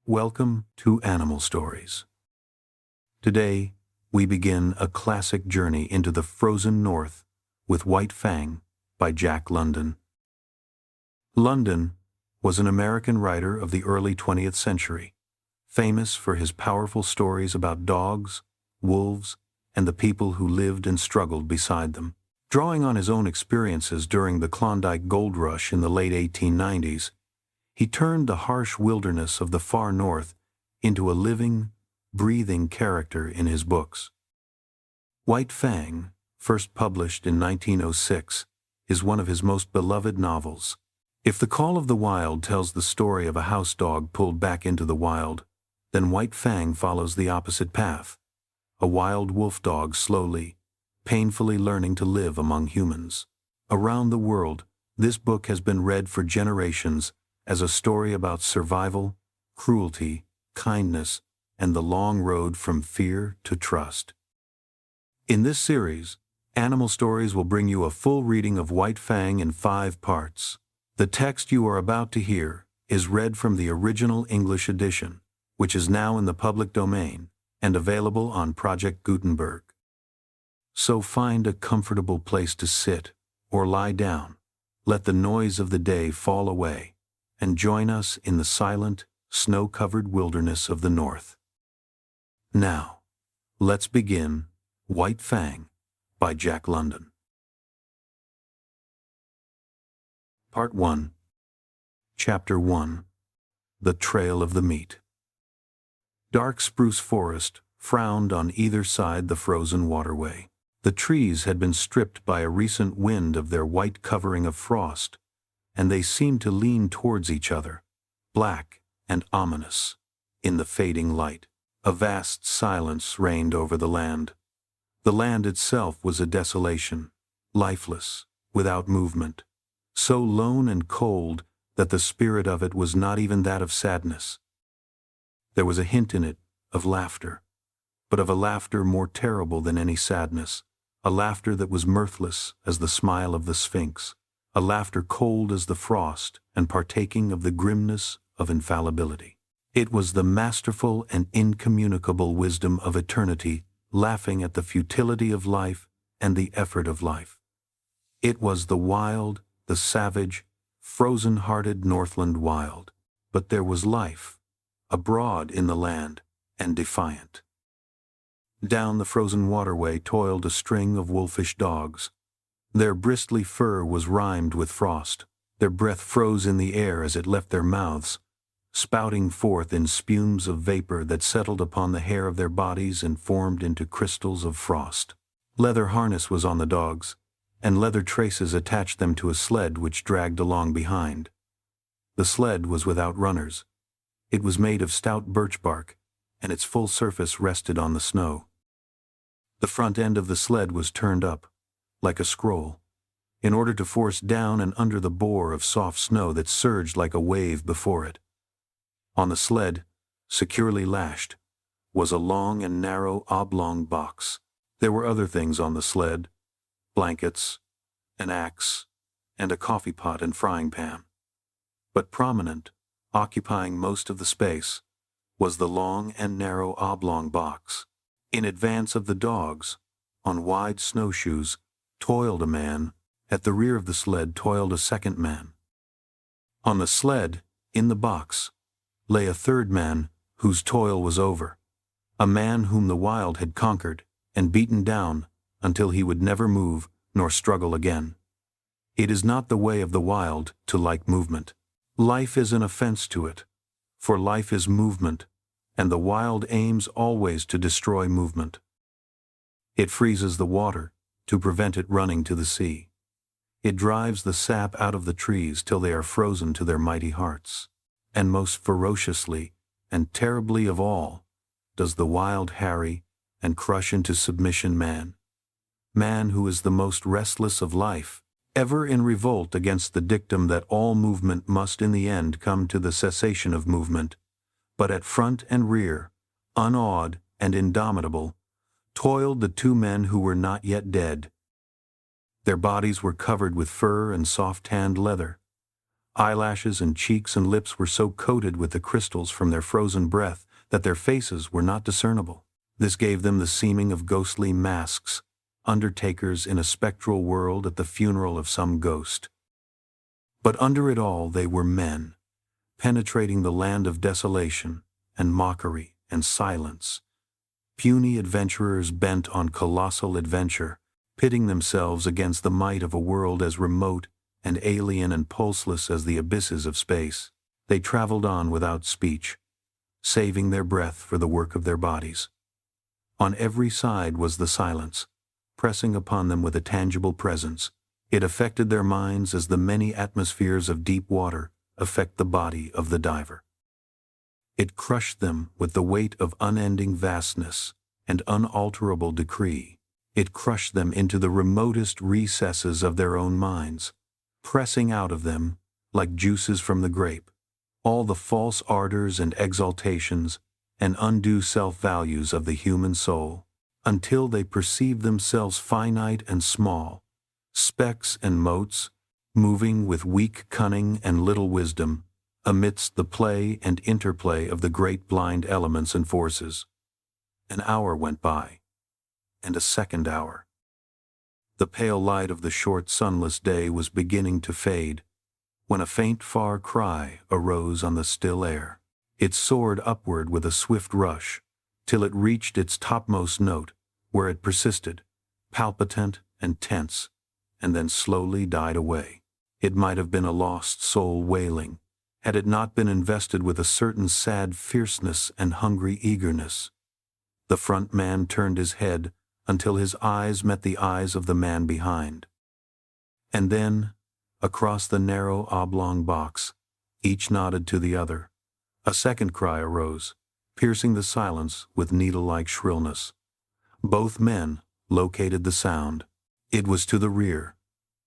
Welcome to Animal Stories. Today, we begin a classic journey into the frozen north with White Fang by Jack London. London was an American writer of the early 20th century, famous for his powerful stories about dogs, wolves, and the people who lived and struggled beside them. Drawing on his own experiences during the Klondike Gold Rush in the late 1890s, he turned the harsh wilderness of the far north into a living, breathing character in his books. White Fang, first published in 1906, is one of his most beloved novels. If The Call of the Wild tells the story of a house dog pulled back into the wild, then White Fang follows the opposite path, a wild wolf dog slowly, painfully learning to live among humans. Around the world, this book has been read for generations as a story about survival, cruelty, kindness, and the long road from fear to trust. In this series, Animal Stories will bring you a full reading of White Fang in 5 parts. The text you are about to hear is read from the original English edition, which is now in the public domain and available on Project Gutenberg. So find a comfortable place to sit or lie down, let the noise of the day fall away, and join us in the silent, snow-covered wilderness of the north. Now, let's begin White Fang by Jack London. Part 1. Chapter 1. The Trail of the Meat. Dark spruce forest frowned on either side the frozen waterway. The trees had been stripped by a recent wind of their white covering of frost, and they seemed to lean towards each other, black and ominous, in the fading light. A vast silence reigned over the land. The land itself was a desolation, lifeless, without movement, so lone and cold that the spirit of it was not even that of sadness. There was a hint in it of laughter, but of a laughter more terrible than any sadness, a laughter that was mirthless as the smile of the Sphinx, a laughter cold as the frost and partaking of the grimness of infallibility. It was the masterful and incommunicable wisdom of eternity laughing at the futility of life and the effort of life. It was the wild, the savage, frozen-hearted Northland wild, but there was life, abroad in the land, and defiant. Down the frozen waterway toiled a string of wolfish dogs. Their bristly fur was rimed with frost. Their breath froze in the air as it left their mouths, spouting forth in spumes of vapor that settled upon the hair of their bodies and formed into crystals of frost. Leather harness was on the dogs, and leather traces attached them to a sled which dragged along behind. The sled was without runners. It was made of stout birch bark, and its full surface rested on the snow. The front end of the sled was turned up, like a scroll, in order to force down and under the bore of soft snow that surged like a wave before it. On the sled, securely lashed, was a long and narrow oblong box. There were other things on the sled, blankets, an axe, and a coffee pot and frying pan. But prominent, occupying most of the space, was the long and narrow oblong box. In advance of the dogs, on wide snowshoes, toiled a man. At the rear of the sled toiled a second man. On the sled, in the box, lay a third man whose toil was over, a man whom the wild had conquered and beaten down until he would never move nor struggle again. It is not the way of the wild to like movement. Life is an offense to it, for life is movement, and the wild aims always to destroy movement. It freezes the water to prevent it running to the sea. It drives the sap out of the trees till they are frozen to their mighty hearts. And most ferociously and terribly of all does the wild harry and crush into submission man who is the most restless of life, ever in revolt against the dictum that all movement must in the end come to the cessation of movement, but at front and rear, unawed and indomitable, toiled the 2 men who were not yet dead. Their bodies were covered with fur and soft-tanned leather. Eyelashes and cheeks and lips were so coated with the crystals from their frozen breath that their faces were not discernible. This gave them the seeming of ghostly masks, undertakers in a spectral world at the funeral of some ghost. But under it all they were men, penetrating the land of desolation and mockery and silence. Puny adventurers bent on colossal adventure, pitting themselves against the might of a world as remote and alien and pulseless as the abysses of space. They traveled on without speech, saving their breath for the work of their bodies. On every side was the silence, pressing upon them with a tangible presence. It affected their minds as the many atmospheres of deep water affect the body of the diver. It crushed them with the weight of unending vastness and unalterable decree. It crushed them into the remotest recesses of their own minds, pressing out of them, like juices from the grape, all the false ardors and exaltations and undue self-values of the human soul, until they perceived themselves finite and small, specks and motes, moving with weak cunning and little wisdom, amidst the play and interplay of the great blind elements and forces. An hour went by, and a second hour. The pale light of the short sunless day was beginning to fade, when a faint far cry arose on the still air. It soared upward with a swift rush, till it reached its topmost note, where it persisted, palpitant and tense, and then slowly died away. It might have been a lost soul wailing, had it not been invested with a certain sad fierceness and hungry eagerness. The front man turned his head until his eyes met the eyes of the man behind. And then, across the narrow oblong box, each nodded to the other. A second cry arose, piercing the silence with needle-like shrillness. Both men located the sound. It was to the rear,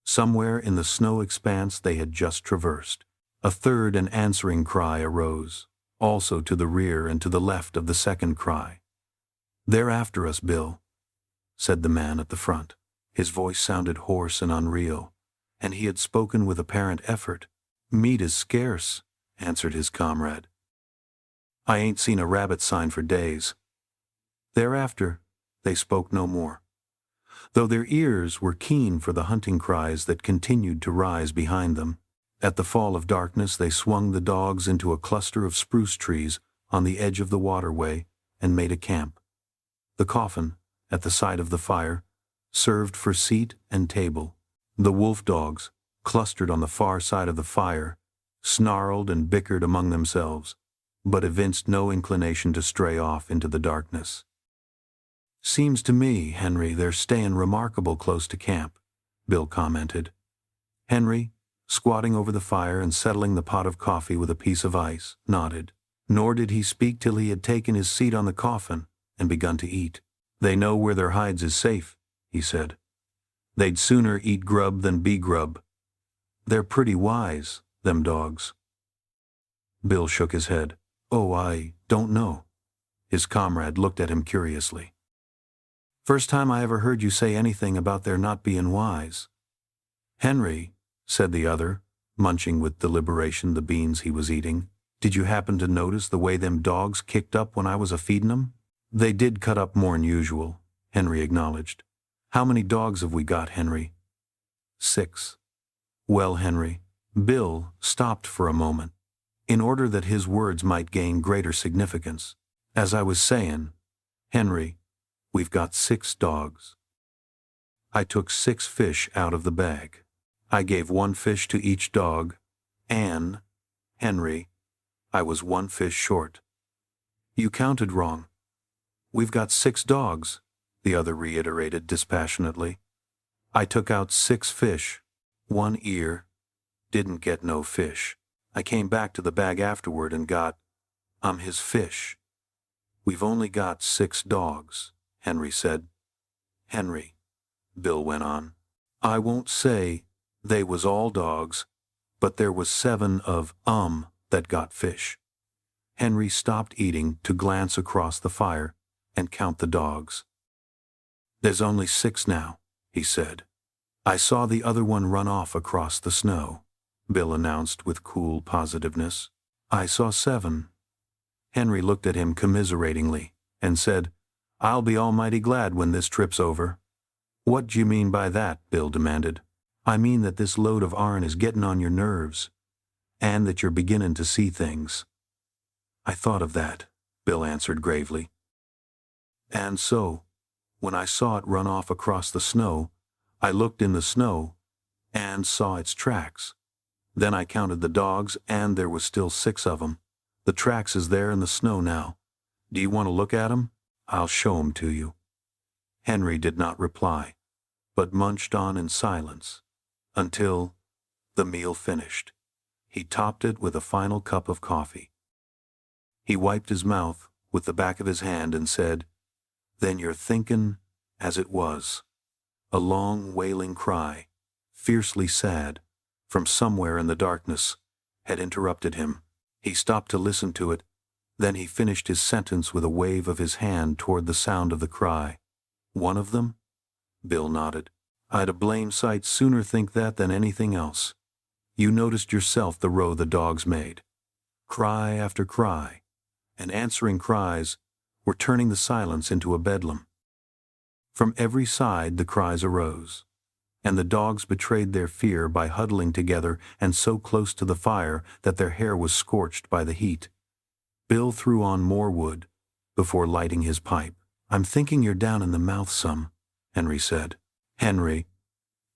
somewhere in the snow expanse they had just traversed. A third and answering cry arose, also to the rear and to the left of the second cry. "They're after us, Bill," said the man at the front. His voice sounded hoarse and unreal, and he had spoken with apparent effort. "Meat is scarce," answered his comrade. "I ain't seen a rabbit sign for days." Thereafter, they spoke no more, though their ears were keen for the hunting cries that continued to rise behind them. At the fall of darkness they swung the dogs into a cluster of spruce trees on the edge of the waterway and made a camp. The coffin, at the side of the fire, served for seat and table. The wolf dogs, clustered on the far side of the fire, snarled and bickered among themselves, but evinced no inclination to stray off into the darkness. "Seems to me, Henry, they're staying remarkable close to camp," Bill commented. Henry, squatting over the fire and settling the pot of coffee with a piece of ice, nodded. Nor did he speak till he had taken his seat on the coffin and begun to eat. "They know where their hides is safe," he said. "They'd sooner eat grub than be grub. They're pretty wise, them dogs." Bill shook his head. "Oh, I don't know." His comrade looked at him curiously. "First time I ever heard you say anything about their not being wise." "Henry," said the other, munching with deliberation the beans he was eating, "did you happen to notice the way them dogs kicked up when I was a-feedin' 'em?" "They did cut up more'n usual," Henry acknowledged. "How many dogs have we got, Henry?" 6. "Well, Henry," Bill stopped for a moment, in order that his words might gain greater significance. "As I was sayin', Henry, we've got 6 dogs. I took 6 fish out of the bag. I gave 1 fish to each dog, and, Henry, I was 1 fish short." "You counted wrong. We've got 6 dogs," the other reiterated dispassionately. "I took out 6 fish, 1 ear, didn't get no fish. I came back to the bag afterward and got, his fish." "We've only got 6 dogs," Henry said. "Henry," Bill went on, "I won't say they was all dogs, but there was 7 of that got fish." Henry stopped eating to glance across the fire and count the dogs. "There's only 6 now," he said. "I saw the other one run off across the snow." Bill announced with cool positiveness. I saw 7. Henry looked at him commiseratingly and said, I'll be almighty glad when this trip's over. What do you mean by that? Bill demanded. I mean that this load of iron is getting on your nerves, and that you're beginning to see things. I thought of that, Bill answered gravely. And so, when I saw it run off across the snow, I looked in the snow and saw its tracks. Then I counted the dogs, and there was still 6 of 'em. The tracks is there in the snow now. Do you want to look at 'em? I'll show 'em to you. Henry did not reply, but munched on in silence until the meal finished. He topped it with a final cup of coffee. He wiped his mouth with the back of his hand and said, Then you're thinkin' as it was. A long wailing cry, fiercely sad, from somewhere in the darkness, had interrupted him. He stopped to listen to it, then he finished his sentence with a wave of his hand toward the sound of the cry. One of them? Bill nodded. I'd a blame sight sooner think that than anything else. You noticed yourself the row the dogs made. Cry after cry, and answering cries were turning the silence into a bedlam. From every side the cries arose, and the dogs betrayed their fear by huddling together and so close to the fire that their hair was scorched by the heat. Bill threw on more wood before lighting his pipe. I'm thinking you're down in the mouth some, Henry said. Henry.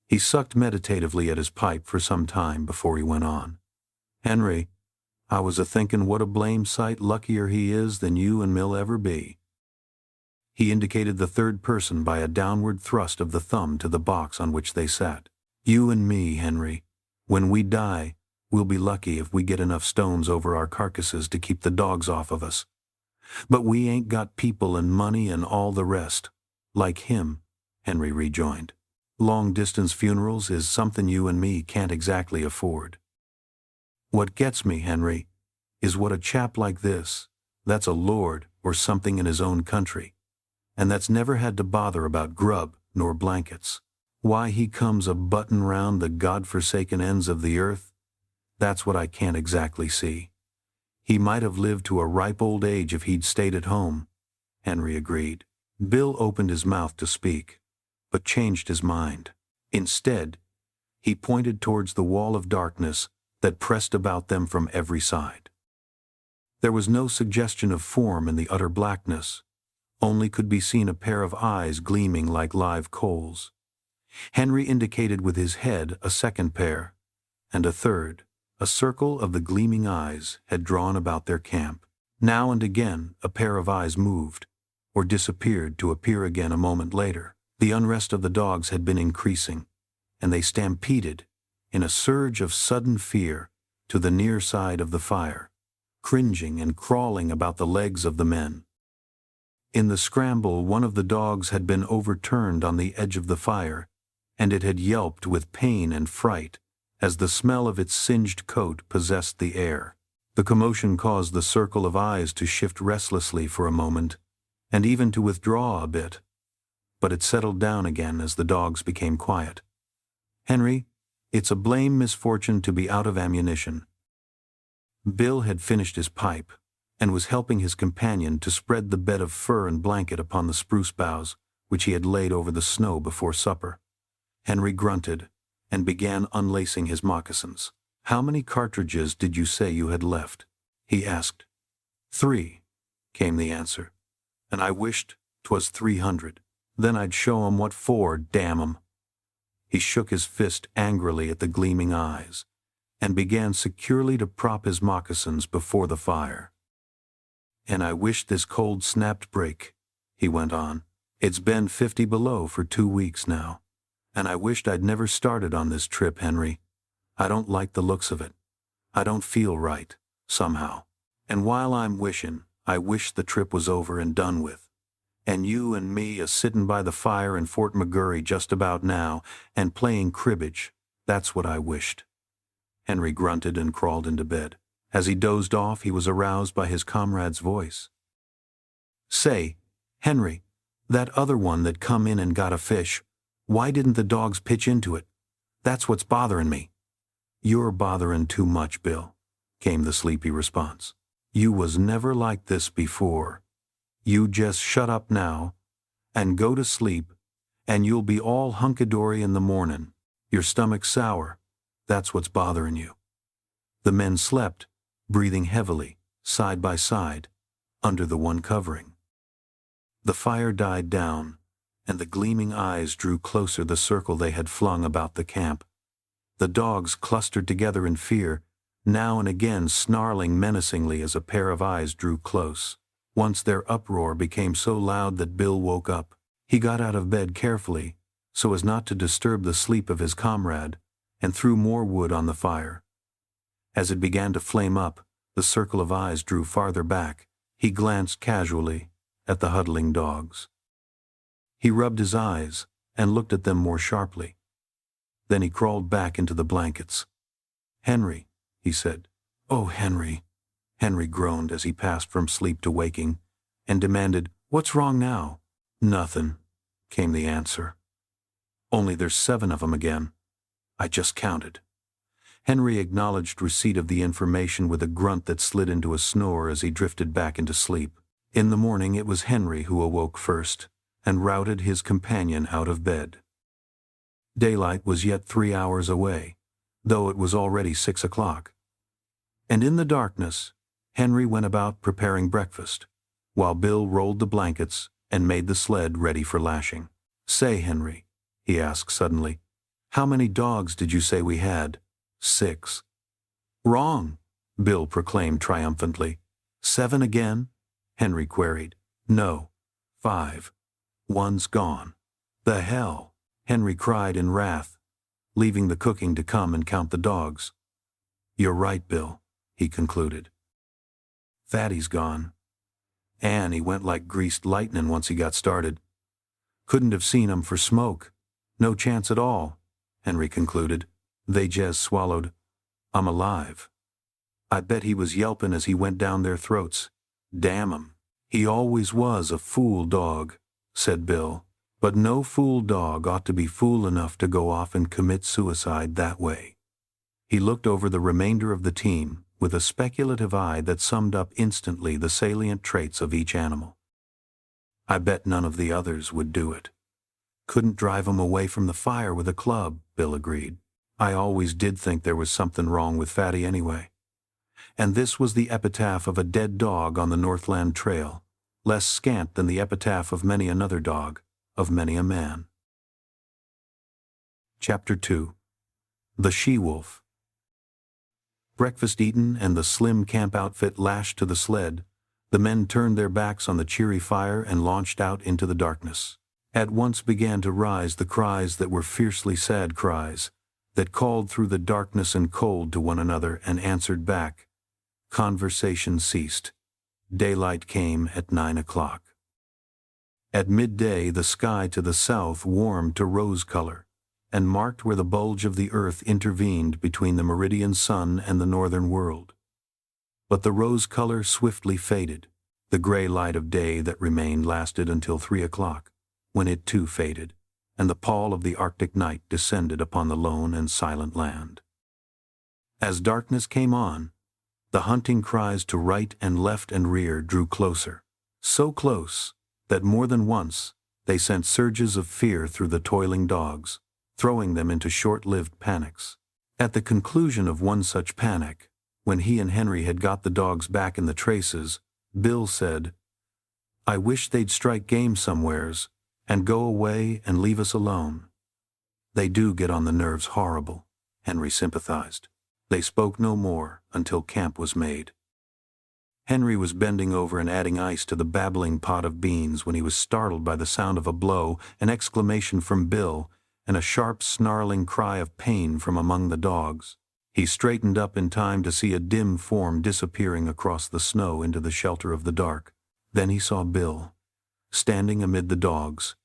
He sucked meditatively at his pipe for some time before he went on. Henry, I was a-thinking what a blame sight luckier he is than you and Mill ever be. He indicated the third person by a downward thrust of the thumb to the box on which they sat. You and me, Henry. When we die, we'll be lucky if we get enough stones over our carcasses to keep the dogs off of us. But we ain't got people and money and all the rest. Like him, Henry rejoined. Long-distance funerals is something you and me can't exactly afford. What gets me, Henry, is what a chap like this, that's a lord or something in his own country, and that's never had to bother about grub nor blankets. Why he comes a-buttin' round the God-forsaken ends of the earth, that's what I can't exactly see. He might have lived to a ripe old age if he'd stayed at home, Henry agreed. Bill opened his mouth to speak, but changed his mind. Instead, he pointed towards the wall of darkness that pressed about them from every side. There was no suggestion of form in the utter blackness, only could be seen a pair of eyes gleaming like live coals. Henry indicated with his head a second pair, and a third. A circle of the gleaming eyes had drawn about their camp. Now and again a pair of eyes moved, or disappeared to appear again a moment later. The unrest of the dogs had been increasing, and they stampeded, in a surge of sudden fear, to the near side of the fire, cringing and crawling about the legs of the men. In the scramble, one of the dogs had been overturned on the edge of the fire, and it had yelped with pain and fright as the smell of its singed coat possessed the air. The commotion caused the circle of eyes to shift restlessly for a moment, and even to withdraw a bit, but it settled down again as the dogs became quiet. Henry, it's a blame misfortune to be out of ammunition. Bill had finished his pipe, and was helping his companion to spread the bed of fur and blanket upon the spruce boughs which he had laid over the snow before supper. Henry grunted, and began unlacing his moccasins. How many cartridges did you say you had left? He asked. 3, came the answer, and I wished 'twas 300. Then I'd show 'em what for, damn 'em. He shook his fist angrily at the gleaming eyes, and began securely to prop his moccasins before the fire. And I wish this cold snapped break, he went on. It's been 50 below for 2 weeks now. And I wished I'd never started on this trip, Henry. I don't like the looks of it. I don't feel right, somehow. And while I'm wishin', I wish the trip was over and done with. And you and me a-sittin' by the fire in Fort McGurry just about now, and playing cribbage, that's what I wished. Henry grunted and crawled into bed. As he dozed off, he was aroused by his comrade's voice. Say, Henry, that other one that come in and got a fish, why didn't the dogs pitch into it? That's what's bothering me. "You're botherin' too much, Bill," came the sleepy response. "You was never like this before. You just shut up now, and go to sleep, and you'll be all hunky-dory in the mornin'. Your stomach's sour. That's what's botherin' you." The men slept, breathing heavily, side by side, under the one covering. The fire died down, and the gleaming eyes drew closer the circle they had flung about the camp. The dogs clustered together in fear, now and again snarling menacingly as a pair of eyes drew close. Once their uproar became so loud that Bill woke up. He got out of bed carefully, so as not to disturb the sleep of his comrade, and threw more wood on the fire. As it began to flame up, the circle of eyes drew farther back. He glanced casually at the huddling dogs. He rubbed his eyes and looked at them more sharply. Then he crawled back into the blankets. "Henry," he said. "Oh, Henry." Henry groaned as he passed from sleep to waking, and demanded, "What's wrong now?" "Nothin'," came the answer. "Only there's 7 of 'em again. I just counted." Henry acknowledged receipt of the information with a grunt that slid into a snore as he drifted back into sleep. In the morning it was Henry who awoke first, and routed his companion out of bed. Daylight was yet 3 hours away, though it was already 6 o'clock. And in the darkness, Henry went about preparing breakfast, while Bill rolled the blankets and made the sled ready for lashing. "Say, Henry," he asked suddenly, "how many dogs did you say we had?" 6. "Wrong," Bill proclaimed triumphantly. "7 again?" Henry queried. "No, 5. One's gone." "The hell!" Henry cried in wrath, leaving the cooking to come and count the dogs. "You're right, Bill," he concluded. "Fatty's gone. And he went like greased lightning once he got started. Couldn't have seen him for smoke. No chance at all," Henry concluded. They just swallowed. "I'm alive. I bet he was yelping as he went down their throats. Damn him." "He always was a fool dog," said Bill. "But no fool dog ought to be fool enough to go off and commit suicide that way." He looked over the remainder of the team with a speculative eye that summed up instantly the salient traits of each animal. "I bet none of the others would do it." "Couldn't drive 'em away from the fire with a club," Bill agreed. "I always did think there was something wrong with Fatty anyway." And this was the epitaph of a dead dog on the Northland Trail, less scant than the epitaph of many another dog, of many a man. Chapter 2. The She-Wolf. Breakfast eaten and the slim camp outfit lashed to the sled, the men turned their backs on the cheery fire and launched out into the darkness. At once began to rise the cries that were fiercely sad cries, that called through the darkness and cold to one another and answered back. Conversation ceased. Daylight came at 9 o'clock. At midday the sky to the south warmed to rose color, and marked where the bulge of the earth intervened between the meridian sun and the northern world. But the rose color swiftly faded. The gray light of day that remained lasted until 3 o'clock, when it too faded, and the pall of the Arctic night descended upon the lone and silent land. As darkness came on, the hunting cries to right and left and rear drew closer, so close that more than once they sent surges of fear through the toiling dogs, throwing them into short-lived panics. At the conclusion of one such panic, when he and Henry had got the dogs back in the traces, Bill said, "I wish they'd strike game somewheres, and go away and leave us alone. They do get on the nerves horrible," Henry sympathized. They spoke no more until camp was made. Henry was bending over and adding ice to the babbling pot of beans when he was startled by the sound of a blow, an exclamation from Bill, and a sharp snarling cry of pain from among the dogs. He straightened up in time to see a dim form disappearing across the snow into the shelter of the dark. Then he saw Bill, standing amid the dogs,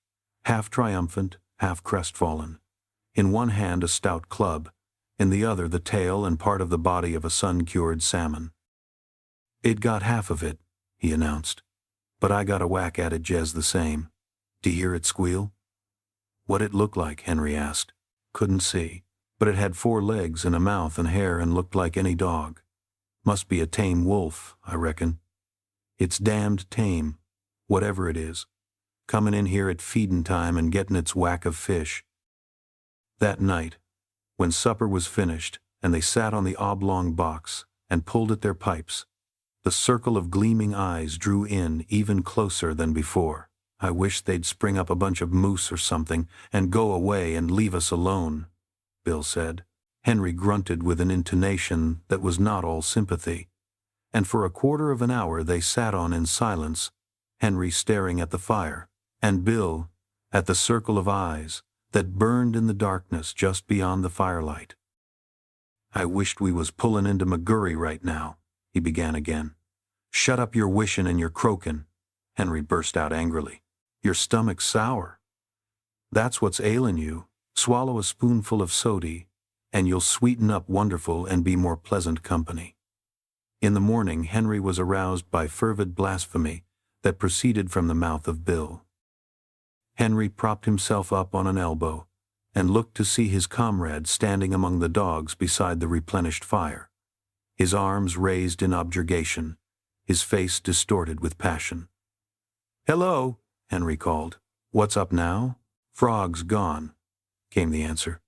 half triumphant, half crestfallen. In one hand a stout club, in the other the tail and part of the body of a sun-cured salmon. "It got half of it," he announced, "but I got a whack at it jes the same. Do you hear it squeal?" "What it look like?" Henry asked. "Couldn't see." but it had 4 legs and a mouth and hair and looked like any dog. Must be a tame wolf, I reckon. It's damned tame, whatever it is, coming in here at feedin' time and getting its whack of fish. That night, when supper was finished and they sat on the oblong box and pulled at their pipes, the circle of gleaming eyes drew in even closer than before. I wish they'd spring up a bunch of moose or something and go away and leave us alone, Bill said. Henry grunted with an intonation that was not all sympathy, and for a quarter of an hour they sat on in silence, Henry staring at the fire, and Bill at the circle of eyes that burned in the darkness just beyond the firelight. I wished we was pullin' into McGurry right now, he began again. Shut up your wishin' and your croakin', Henry burst out angrily. Your stomach's sour. That's what's ailin' you. Swallow a spoonful of sody, and you'll sweeten up wonderful and be more pleasant company. In the morning, Henry was aroused by fervid blasphemy that proceeded from the mouth of Bill. Henry propped himself up on an elbow and looked to see his comrade standing among the dogs beside the replenished fire, his arms raised in objurgation, his face distorted with passion. "Hello," Henry called. "What's up now?" "Frog's gone," came the answer.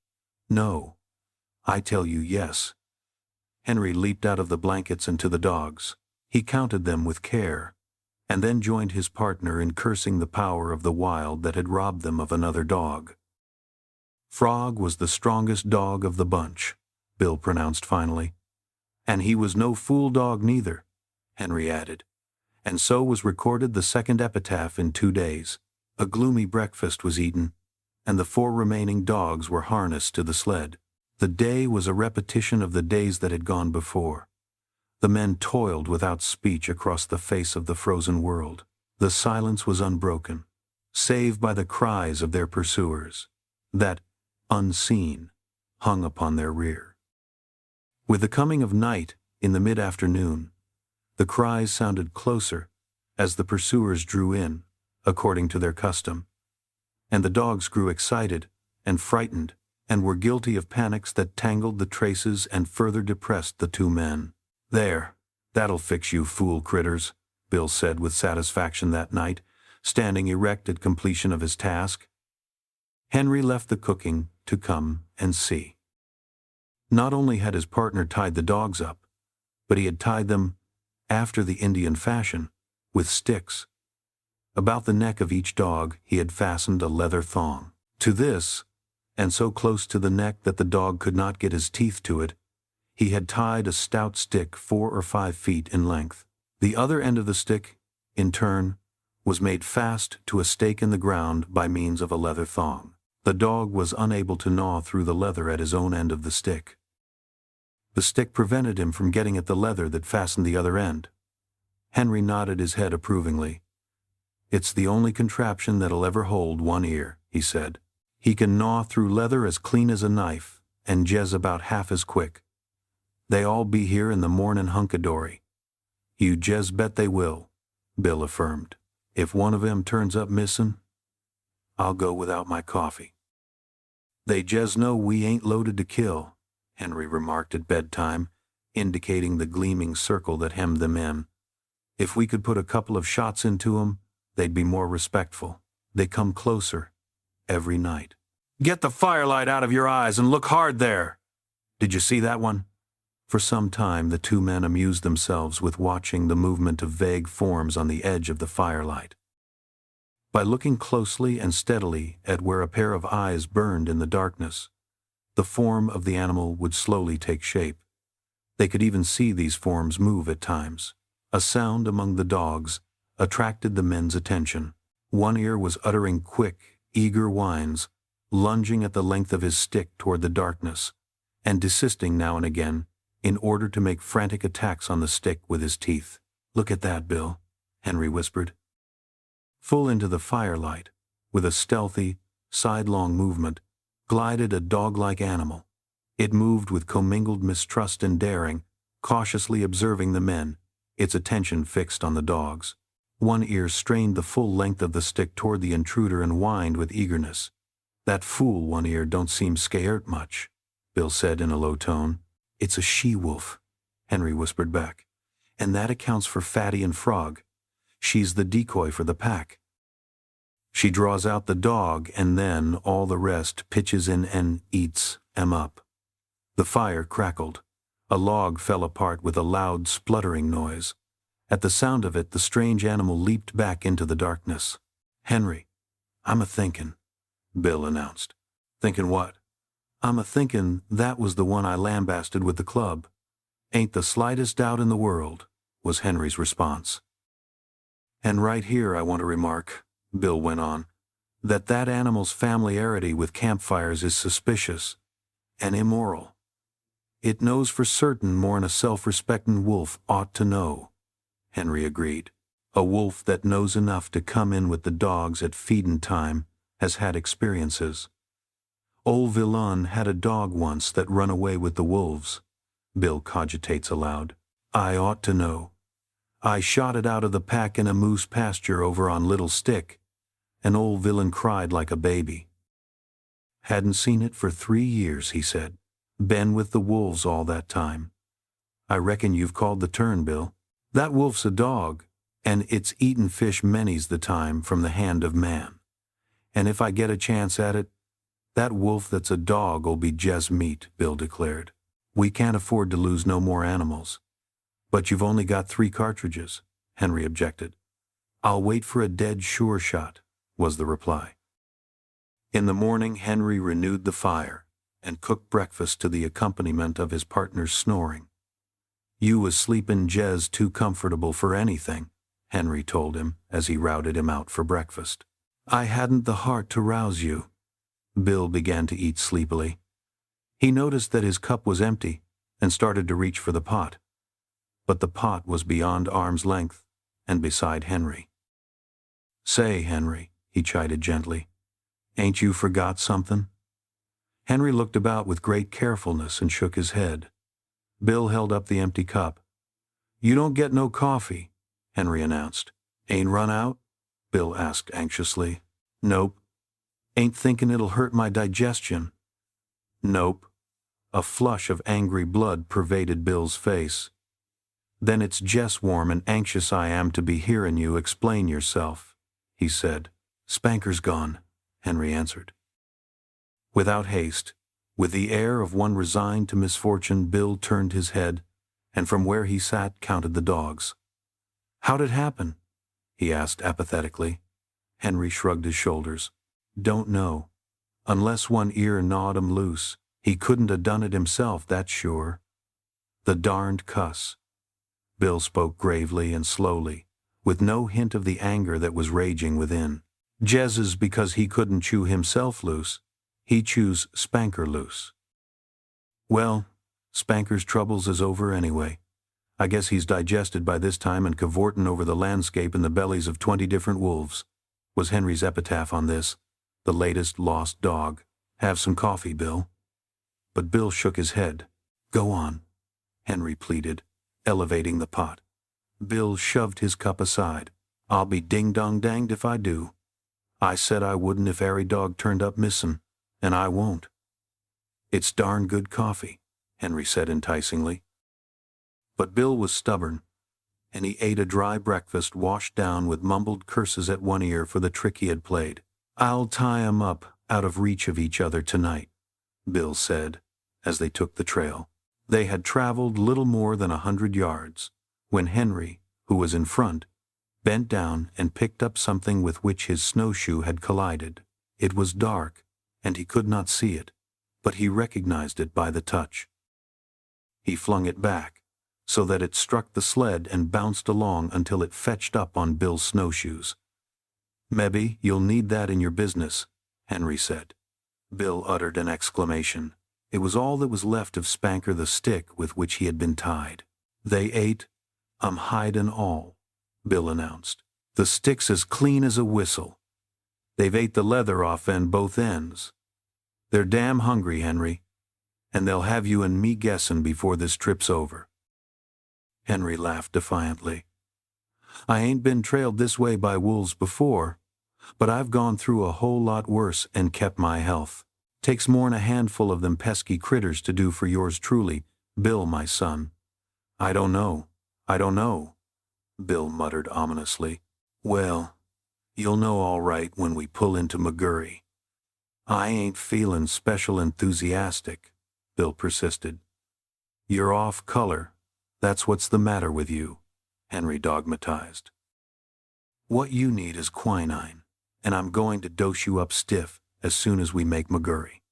"No. I tell you yes." Henry leaped out of the blankets and to the dogs. He counted them with care, and then joined his partner in cursing the power of the wild that had robbed them of another dog. Frog was the strongest dog of the bunch, Bill pronounced finally. And he was no fool dog neither, Henry added. And so was recorded the second epitaph in 2 days. A gloomy breakfast was eaten, and the 4 remaining dogs were harnessed to the sled. The day was a repetition of the days that had gone before. The men toiled without speech across the face of the frozen world. The silence was unbroken, save by the cries of their pursuers, that, unseen, hung upon their rear. With the coming of night, in the mid-afternoon, the cries sounded closer as the pursuers drew in, according to their custom, and the dogs grew excited and frightened and were guilty of panics that tangled the traces and further depressed the 2 men. "There, that'll fix you fool critters," Bill said with satisfaction that night, standing erect at completion of his task. Henry left the cooking to come and see. Not only had his partner tied the dogs up, but he had tied them, after the Indian fashion, with sticks. About the neck of each dog he had fastened a leather thong. To this, and so close to the neck that the dog could not get his teeth to it, he had tied a stout stick 4 or 5 feet in length. The other end of the stick, in turn, was made fast to a stake in the ground by means of a leather thong. The dog was unable to gnaw through the leather at his own end of the stick. The stick prevented him from getting at the leather that fastened the other end. Henry nodded his head approvingly. "It's the only contraption that'll ever hold one ear," he said. "He can gnaw through leather as clean as a knife, and jez about half as quick. They all be here in the mornin' hunkadory." "You jez bet they will," Bill affirmed. "If one of 'em turns up missin', I'll go without my coffee." "They jez know we ain't loaded to kill," Henry remarked at bedtime, indicating the gleaming circle that hemmed them in. "If we could put a couple of shots into 'em, they'd be more respectful. They come closer every night." "Get the firelight out of your eyes and look hard there! Did you see that one?" For some time the 2 men amused themselves with watching the movement of vague forms on the edge of the firelight. By looking closely and steadily at where a pair of eyes burned in the darkness, the form of the animal would slowly take shape. They could even see these forms move at times. A sound among the dogs attracted the men's attention. One Ear was uttering quick, eager whines, lunging at the length of his stick toward the darkness, and desisting now and again in order to make frantic attacks on the stick with his teeth. "Look at that, Bill," Henry whispered. Full into the firelight, with a stealthy, sidelong movement, glided a dog-like animal. It moved with commingled mistrust and daring, cautiously observing the men, its attention fixed on the dogs. One Ear strained the full length of the stick toward the intruder and whined with eagerness. "That fool One Ear don't seem scared much," Bill said in a low tone. It's a she-wolf, Henry whispered back. And that accounts for Fatty and Frog. She's the decoy for the pack. She draws out the dog, and then all the rest pitches in and eats 'em up. The fire crackled. A log fell apart with a loud spluttering noise. At the sound of it, the strange animal leaped back into the darkness. Henry, I'm a-thinkin', Bill announced. Thinkin' what? I'm a-thinkin' that was the one I lambasted with the club. Ain't the slightest doubt in the world, was Henry's response. And right here I want to remark, Bill went on, that animal's familiarity with campfires is suspicious and immoral. It knows for certain more'n a self-respectin' wolf ought to know, Henry agreed. A wolf that knows enough to come in with the dogs at feedin' time has had experiences. Old Villain had a dog once that run away with the wolves, Bill cogitates aloud. I ought to know. I shot it out of the pack in a moose pasture over on Little Stick, and old Villain cried like a baby. Hadn't seen it for 3 years, he said. Been with the wolves all that time. I reckon you've called the turn, Bill. That wolf's a dog, and it's eaten fish many's the time from the hand of man. And if I get a chance at it, that wolf that's a dog'll be just meat, Bill declared. We can't afford to lose no more animals. But you've only got 3 cartridges, Henry objected. I'll wait for a dead sure shot, was the reply. In the morning, Henry renewed the fire and cooked breakfast to the accompaniment of his partner's snoring. You was sleepin' Jez too comfortable for anything, Henry told him as he routed him out for breakfast. I hadn't the heart to rouse you. Bill began to eat sleepily. He noticed that his cup was empty and started to reach for the pot. But the pot was beyond arm's length and beside Henry. Say, Henry, he chided gently, ain't you forgot something? Henry looked about with great carefulness and shook his head. Bill held up the empty cup. You don't get no coffee, Henry announced. Ain't run out? Bill asked anxiously. Nope. Ain't thinking it'll hurt my digestion. Nope. A flush of angry blood pervaded Bill's face. Then it's jest warm and anxious I am to be hearin' you explain yourself, he said. Spanker's gone, Henry answered. Without haste, with the air of one resigned to misfortune, Bill turned his head, and from where he sat counted the dogs. How'd it happen? He asked apathetically. Henry shrugged his shoulders. Don't know. Unless one ear gnawed 'em loose, he couldn't 'a' done it himself, that's sure. The darned cuss. Bill spoke gravely and slowly, with no hint of the anger that was raging within. Jez's because he couldn't chew himself loose. He chews Spanker loose. Well, Spanker's troubles is over anyway. I guess he's digested by this time and cavortin' over the landscape in the bellies of 20 different wolves, was Henry's epitaph on this, the latest lost dog. Have some coffee, Bill. But Bill shook his head. Go on, Henry pleaded, elevating the pot. Bill shoved his cup aside. I'll be ding-dong-danged if I do. I said I wouldn't if ary dog turned up missin', and I won't. It's darn good coffee, Henry said enticingly. But Bill was stubborn, and he ate a dry breakfast washed down with mumbled curses at one ear for the trick he had played. I'll tie 'em up out of reach of each other tonight, Bill said, as they took the trail. They had traveled little more than 100 yards, when Henry, who was in front, bent down and picked up something with which his snowshoe had collided. It was dark, and he could not see it, but he recognized it by the touch. He flung it back, so that it struck the sled and bounced along until it fetched up on Bill's snowshoes. Mebbe you'll need that in your business, Henry said. Bill uttered an exclamation. It was all that was left of Spanker the stick with which he had been tied. They ate, hide and all, Bill announced. The stick's as clean as a whistle. They've ate the leather off both ends. They're damn hungry, Henry, and they'll have you and me guessin' before this trip's over. Henry laughed defiantly. I ain't been trailed this way by wolves before, but I've gone through a whole lot worse and kept my health. Takes more'n a handful of them pesky critters to do for yours truly, Bill, my son." I don't know," Bill muttered ominously. "Well, you'll know all right when we pull into McGurry." "I ain't feelin' special enthusiastic," Bill persisted. "You're off color. That's what's the matter with you," Henry dogmatized. "What you need is quinine, and I'm going to dose you up stiff as soon as we make McGurry."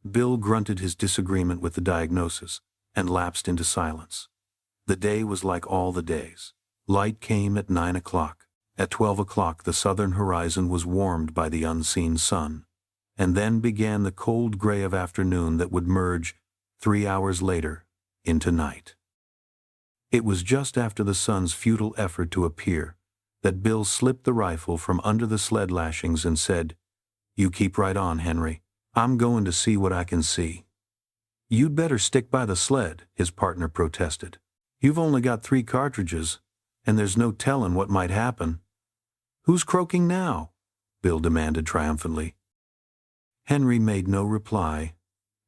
Bill grunted his disagreement with the diagnosis and lapsed into silence. The day was like all the days. Light came at 9 o'clock. At 12 o'clock the southern horizon was warmed by the unseen sun, and then began the cold gray of afternoon that would merge, 3 hours later, into night. It was just after the sun's futile effort to appear that Bill slipped the rifle from under the sled lashings and said, "You keep right on, Henry. I'm going to see what I can see." "You'd better stick by the sled," his partner protested. "You've only got 3 cartridges, and there's no telling what might happen." "Who's croaking now?" Bill demanded triumphantly. Henry made no reply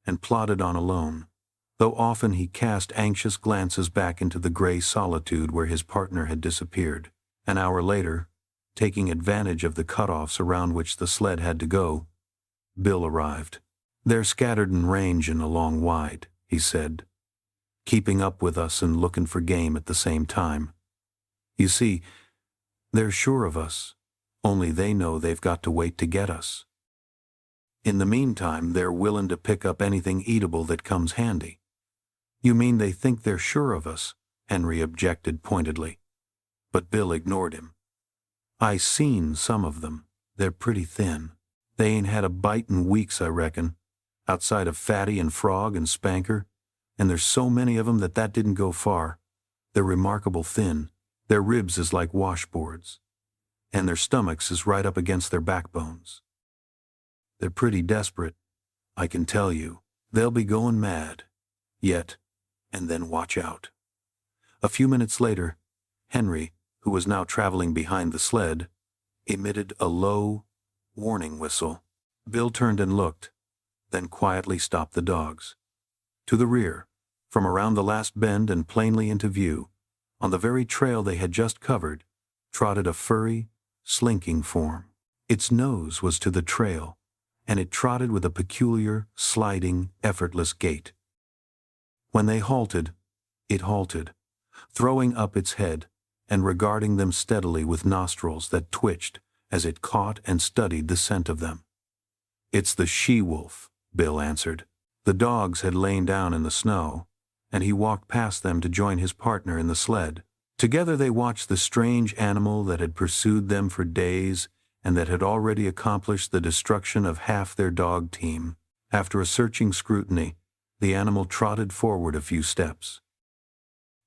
and plodded on alone, though often he cast anxious glances back into the gray solitude where his partner had disappeared. An hour later, taking advantage of the cutoffs around which the sled had to go, Bill arrived. "They're scattered in range and along wide," he said, "keeping up with us and looking for game at the same time. You see, they're sure of us, only they know they've got to wait to get us. In the meantime, they're willing to pick up anything eatable that comes handy." "You mean they think they're sure of us?" Henry objected pointedly. But Bill ignored him. "I seen some of them. They're pretty thin. They ain't had a bite in weeks, I reckon, outside of Fatty and Frog and Spanker, and there's so many of 'em that didn't go far. They're remarkable thin. Their ribs is like washboards, and their stomachs is right up against their backbones. They're pretty desperate, I can tell you. They'll be going mad, yet, and then watch out." A few minutes later, Henry, who was now traveling behind the sled, emitted a low, warning whistle. Bill turned and looked, then quietly stopped the dogs. To the rear, from around the last bend and plainly into view, on the very trail they had just covered, trotted a furry, slinking form. Its nose was to the trail, and it trotted with a peculiar, sliding, effortless gait. When they halted, it halted, throwing up its head and regarding them steadily with nostrils that twitched as it caught and studied the scent of them. "It's the she-wolf," Bill answered. The dogs had lain down in the snow, and he walked past them to join his partner in the sled. Together they watched the strange animal that had pursued them for days and that had already accomplished the destruction of half their dog team. After a searching scrutiny, the animal trotted forward a few steps.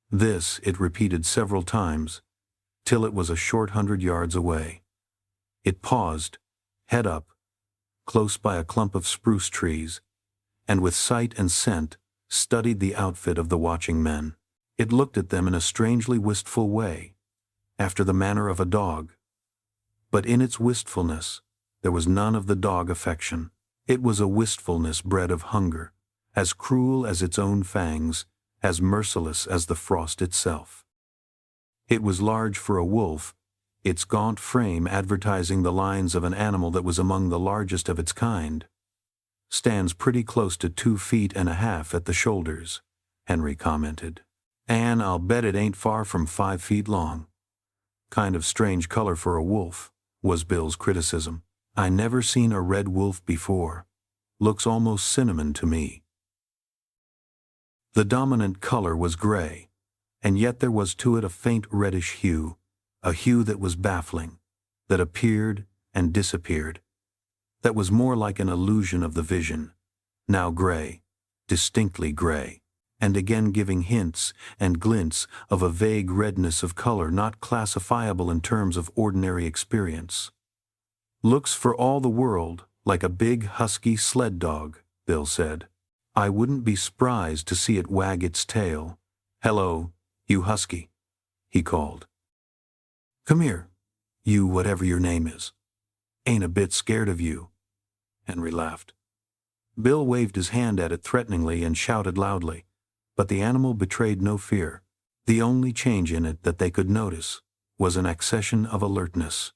This it repeated several times, till it was a short 100 yards away. It paused, head up, close by a clump of spruce trees, and with sight and scent studied the outfit of the watching men. It looked at them in a strangely wistful way, after the manner of a dog. But in its wistfulness, there was none of the dog affection. It was a wistfulness bred of hunger, as cruel as its own fangs, as merciless as the frost itself. It was large for a wolf, its gaunt frame advertising the lines of an animal that was among the largest of its kind. "Stands pretty close to 2.5 feet at the shoulders," Henry commented. "And I'll bet it ain't far from 5 feet long." "Kind of strange color for a wolf," was Bill's criticism. "I never seen a red wolf before. Looks almost cinnamon to me." The dominant color was gray, and yet there was to it a faint reddish hue, a hue that was baffling, that appeared and disappeared, that was more like an illusion of the vision, now gray, distinctly gray, and again giving hints and glints of a vague redness of color not classifiable in terms of ordinary experience. "Looks for all the world like a big husky sled dog," Bill said. "I wouldn't be surprised to see it wag its tail. Hello, you husky," he called. "Come here, you whatever your name is. Ain't a bit scared of you." Henry laughed. Bill waved his hand at it threateningly and shouted loudly, but the animal betrayed no fear. The only change in it that they could notice was an accession of alertness.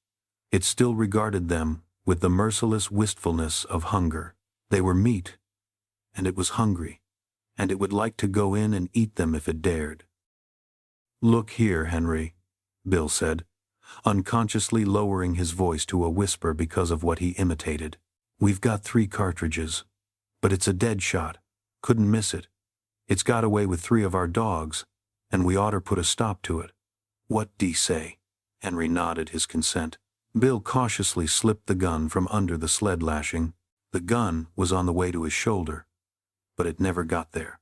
It still regarded them with the merciless wistfulness of hunger. They were meat, and it was hungry, and it would like to go in and eat them if it dared. "Look here, Henry," Bill said, unconsciously lowering his voice to a whisper because of what he imitated. "We've got 3 cartridges, but it's a dead shot. Couldn't miss it. It's got away with 3 of our dogs, and we oughter put a stop to it. What d'ye say?" Henry nodded his consent. Bill cautiously slipped the gun from under the sled lashing. The gun was on the way to his shoulder, but it never got there.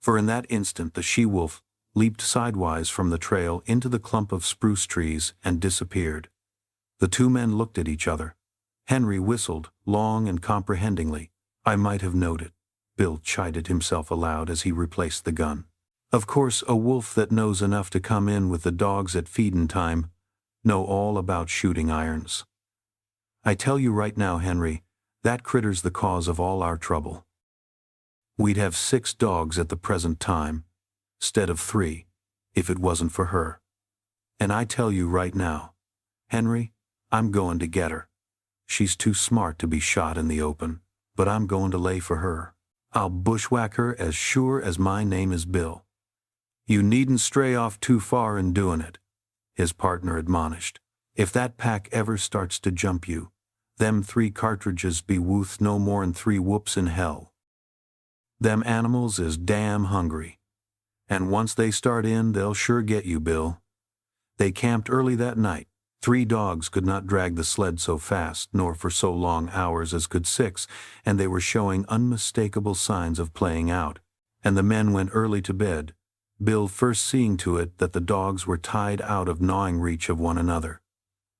For in that instant the she-wolf leaped sidewise from the trail into the clump of spruce trees and disappeared. The 2 men looked at each other. Henry whistled, long and comprehendingly. "I might have knowed it," Bill chided himself aloud as he replaced the gun. "Of course, a wolf that knows enough to come in with the dogs at feedin' time know all about shooting irons. I tell you right now, Henry, that critter's the cause of all our trouble. We'd have 6 dogs at the present time, 'stead of 3, if it wasn't for her. And I tell you right now, Henry, I'm going to get her. She's too smart to be shot in the open, but I'm going to lay for her. I'll bushwhack her as sure as my name is Bill." "You needn't stray off too far in doing it," his partner admonished. "If that pack ever starts to jump you, them 3 cartridges be wuth no more'n 3 whoops in hell. Them animals is damn hungry, and once they start in, they'll sure get you, Bill. They camped early that night. 3 dogs could not drag the sled so fast, nor for so long hours as could 6, and they were showing unmistakable signs of playing out. And the men went early to bed, Bill first seeing to it that the dogs were tied out of gnawing reach of one another.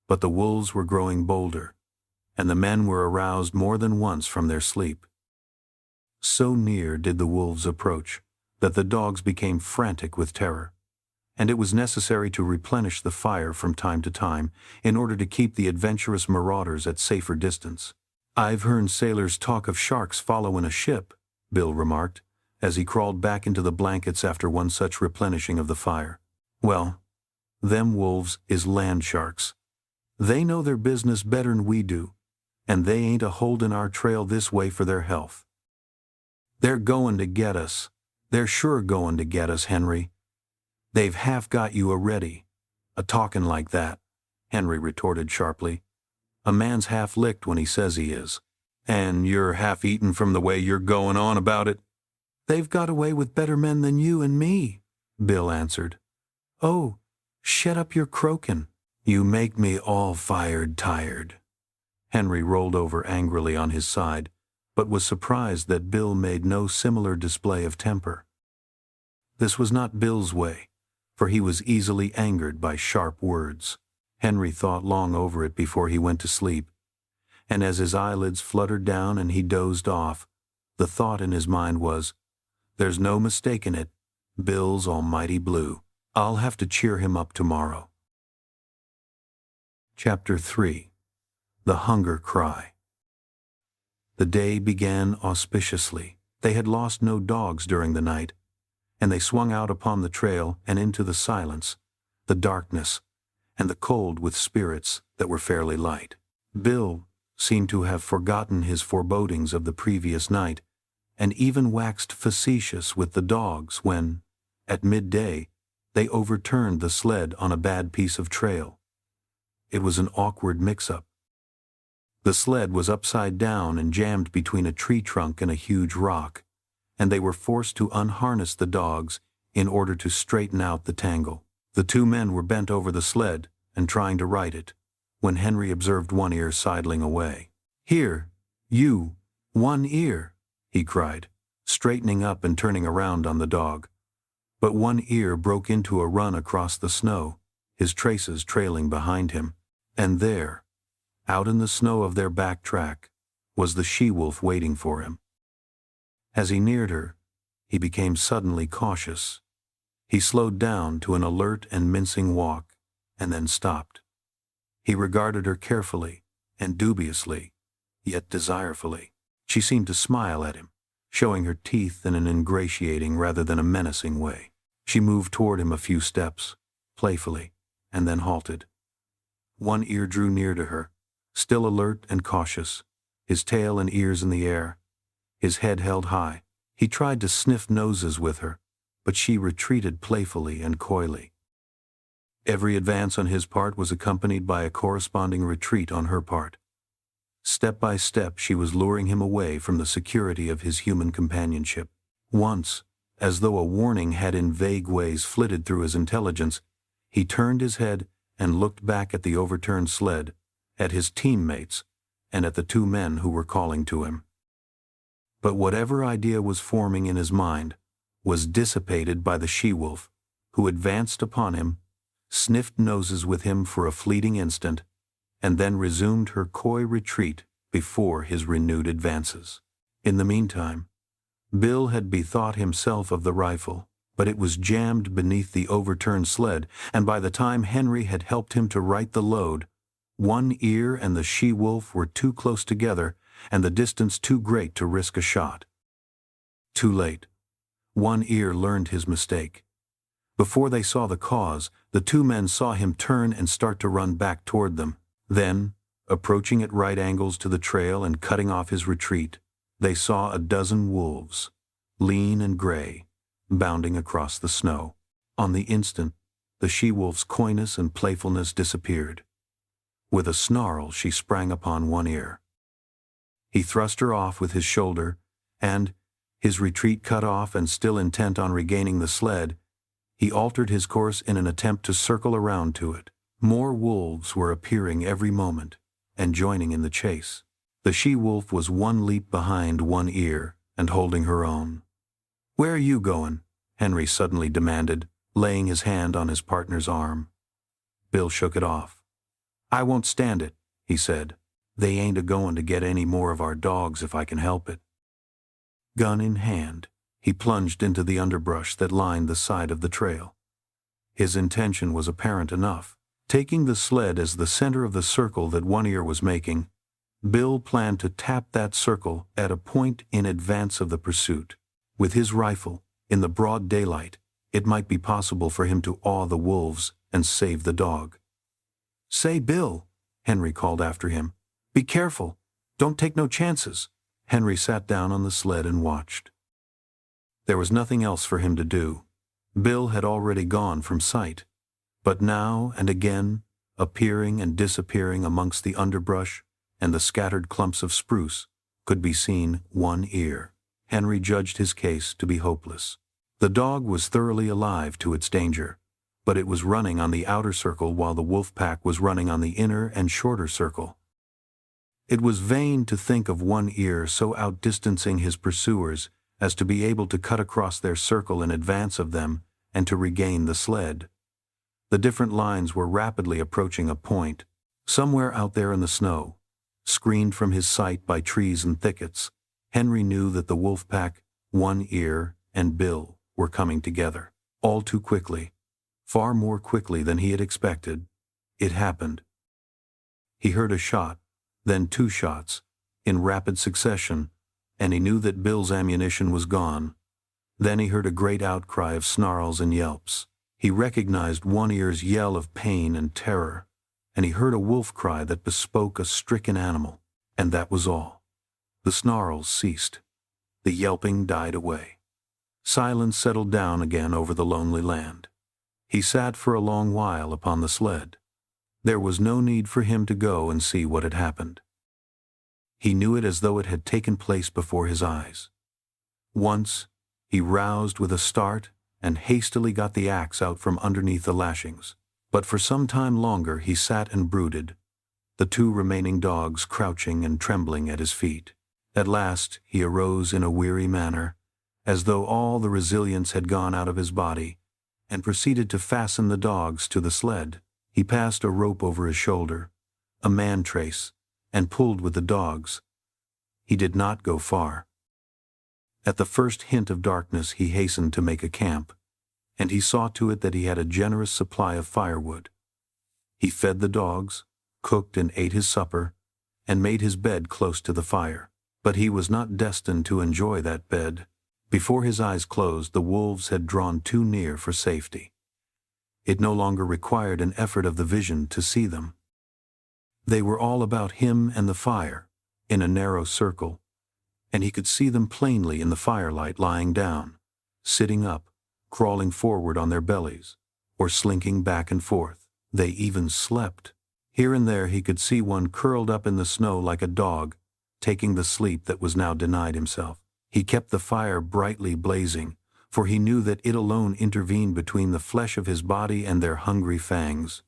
But the wolves were growing bolder, and the men were aroused more than once from their sleep. So near did the wolves approach that the dogs became frantic with terror, and it was necessary to replenish the fire from time to time in order to keep the adventurous marauders at safer distance. "I've heard sailors talk of sharks following a ship," Bill remarked, as he crawled back into the blankets after one such replenishing of the fire. "Well, them wolves is land sharks. They know their business better'n we do, and they ain't a-holdin' our trail this way for their health. They're goin' to get us. They're sure goin' to get us, Henry. They've half got you a-ready, a-talkin' like that," Henry retorted sharply. "A man's half licked when he says he is. And you're half eaten from the way you're goin' on about it." "They've got away with better men than you and me," Bill answered. "Oh, shet up your croakin'. You make me all fired tired." Henry rolled over angrily on his side, but was surprised that Bill made no similar display of temper. This was not Bill's way, for he was easily angered by sharp words. Henry thought long over it before he went to sleep, and as his eyelids fluttered down and he dozed off, the thought in his mind was, "There's no mistaking it, Bill's almighty blue. I'll have to cheer him up tomorrow." Chapter 3. The Hunger Cry. The day began auspiciously. They had lost no dogs during the night, and they swung out upon the trail and into the silence, the darkness, and the cold with spirits that were fairly light. Bill seemed to have forgotten his forebodings of the previous night, and even waxed facetious with the dogs when, at midday, they overturned the sled on a bad piece of trail. It was an awkward mix-up. The sled was upside down and jammed between a tree trunk and a huge rock, and they were forced to unharness the dogs in order to straighten out the tangle. The 2 men were bent over the sled and trying to right it, when Henry observed One Ear sidling away. "Here, you, One Ear," he cried, straightening up and turning around on the dog. But One Ear broke into a run across the snow, his traces trailing behind him, and there, out in the snow of their back track, was the she-wolf waiting for him. As he neared her, he became suddenly cautious. He slowed down to an alert and mincing walk, and then stopped. He regarded her carefully and dubiously, yet desirefully. She seemed to smile at him, showing her teeth in an ingratiating rather than a menacing way. She moved toward him a few steps, playfully, and then halted. One Ear drew near to her, still alert and cautious, his tail and ears in the air, his head held high. He tried to sniff noses with her, but she retreated playfully and coyly. Every advance on his part was accompanied by a corresponding retreat on her part. Step by step she was luring him away from the security of his human companionship. Once, as though a warning had in vague ways flitted through his intelligence, he turned his head and looked back at the overturned sled, at his teammates, and at the two men who were calling to him. But whatever idea was forming in his mind was dissipated by the she-wolf, who advanced upon him, sniffed noses with him for a fleeting instant, and then resumed her coy retreat before his renewed advances. In the meantime, Bill had bethought himself of the rifle, but it was jammed beneath the overturned sled, and by the time Henry had helped him to right the load, One Ear and the she-wolf were too close together and the distance too great to risk a shot. Too late. One Ear learned his mistake. Before they saw the cause, the two men saw him turn and start to run back toward them. Then, approaching at right angles to the trail and cutting off his retreat, they saw a dozen wolves, lean and gray, bounding across the snow. On the instant, the she-wolf's coyness and playfulness disappeared. With a snarl, she sprang upon One Ear. He thrust her off with his shoulder, and, his retreat cut off and still intent on regaining the sled, he altered his course in an attempt to circle around to it. More wolves were appearing every moment and joining in the chase. The she-wolf was one leap behind One Ear and holding her own. "Where are you going?" Henry suddenly demanded, laying his hand on his partner's arm. Bill shook it off. "I won't stand it," he said. "They ain't a-going to get any more of our dogs if I can help it." Gun in hand, he plunged into the underbrush that lined the side of the trail. His intention was apparent enough. Taking the sled as the center of the circle that One Ear was making, Bill planned to tap that circle at a point in advance of the pursuit. With his rifle, in the broad daylight, it might be possible for him to awe the wolves and save the dog. "Say, Bill," Henry called after him, "be careful. Don't take no chances." Henry sat down on the sled and watched. There was nothing else for him to do. Bill had already gone from sight, but now and again, appearing and disappearing amongst the underbrush and the scattered clumps of spruce, could be seen One Ear. Henry judged his case to be hopeless. The dog was thoroughly alive to its danger, but it was running on the outer circle while the wolf pack was running on the inner and shorter circle. It was vain to think of One Ear so outdistancing his pursuers as to be able to cut across their circle in advance of them and to regain the sled. The different lines were rapidly approaching a point. Somewhere out there in the snow, screened from his sight by trees and thickets, Henry knew that the wolf pack, One Ear, and Bill were coming together. All too quickly, far more quickly than he had expected, it happened. He heard a shot, then two shots, in rapid succession, and he knew that Bill's ammunition was gone. Then he heard a great outcry of snarls and yelps. He recognized One Ear's yell of pain and terror, and he heard a wolf cry that bespoke a stricken animal, and that was all. The snarls ceased. The yelping died away. Silence settled down again over the lonely land. He sat for a long while upon the sled. There was no need for him to go and see what had happened. He knew it as though it had taken place before his eyes. Once, he roused with a start and hastily got the axe out from underneath the lashings. But for some time longer he sat and brooded, the two remaining dogs crouching and trembling at his feet. At last he arose in a weary manner, as though all the resilience had gone out of his body, and proceeded to fasten the dogs to the sled. He passed a rope over his shoulder, a man trace, and pulled with the dogs. He did not go far. At the first hint of darkness he hastened to make a camp, and he saw to it that he had a generous supply of firewood. He fed the dogs, cooked and ate his supper, and made his bed close to the fire. But he was not destined to enjoy that bed. Before his eyes closed, the wolves had drawn too near for safety. It no longer required an effort of the vision to see them. They were all about him and the fire, in a narrow circle, and he could see them plainly in the firelight, lying down, sitting up, crawling forward on their bellies, or slinking back and forth. They even slept. Here and there he could see one curled up in the snow like a dog, taking the sleep that was now denied himself. He kept the fire brightly blazing, for he knew that it alone intervened between the flesh of his body and their hungry fangs.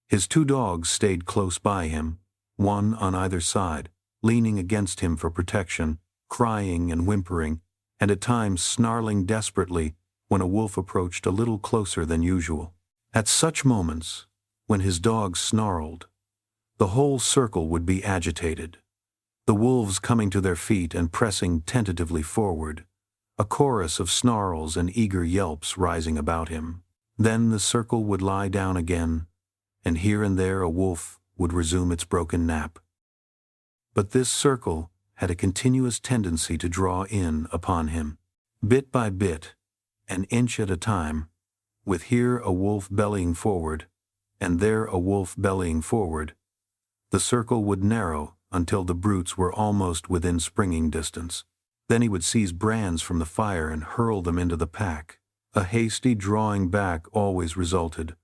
His 2 dogs stayed close by him, one on either side, leaning against him for protection, crying and whimpering, and at times snarling desperately when a wolf approached a little closer than usual. At such moments, when his dogs snarled, the whole circle would be agitated, the wolves coming to their feet and pressing tentatively forward, a chorus of snarls and eager yelps rising about him. Then the circle would lie down again, and here and there a wolf would resume its broken nap. But this circle had a continuous tendency to draw in upon him. Bit by bit, an inch at a time, with here a wolf bellying forward, and there a wolf bellying forward, the circle would narrow until the brutes were almost within springing distance. Then he would seize brands from the fire and hurl them into the pack. A hasty drawing back always resulted,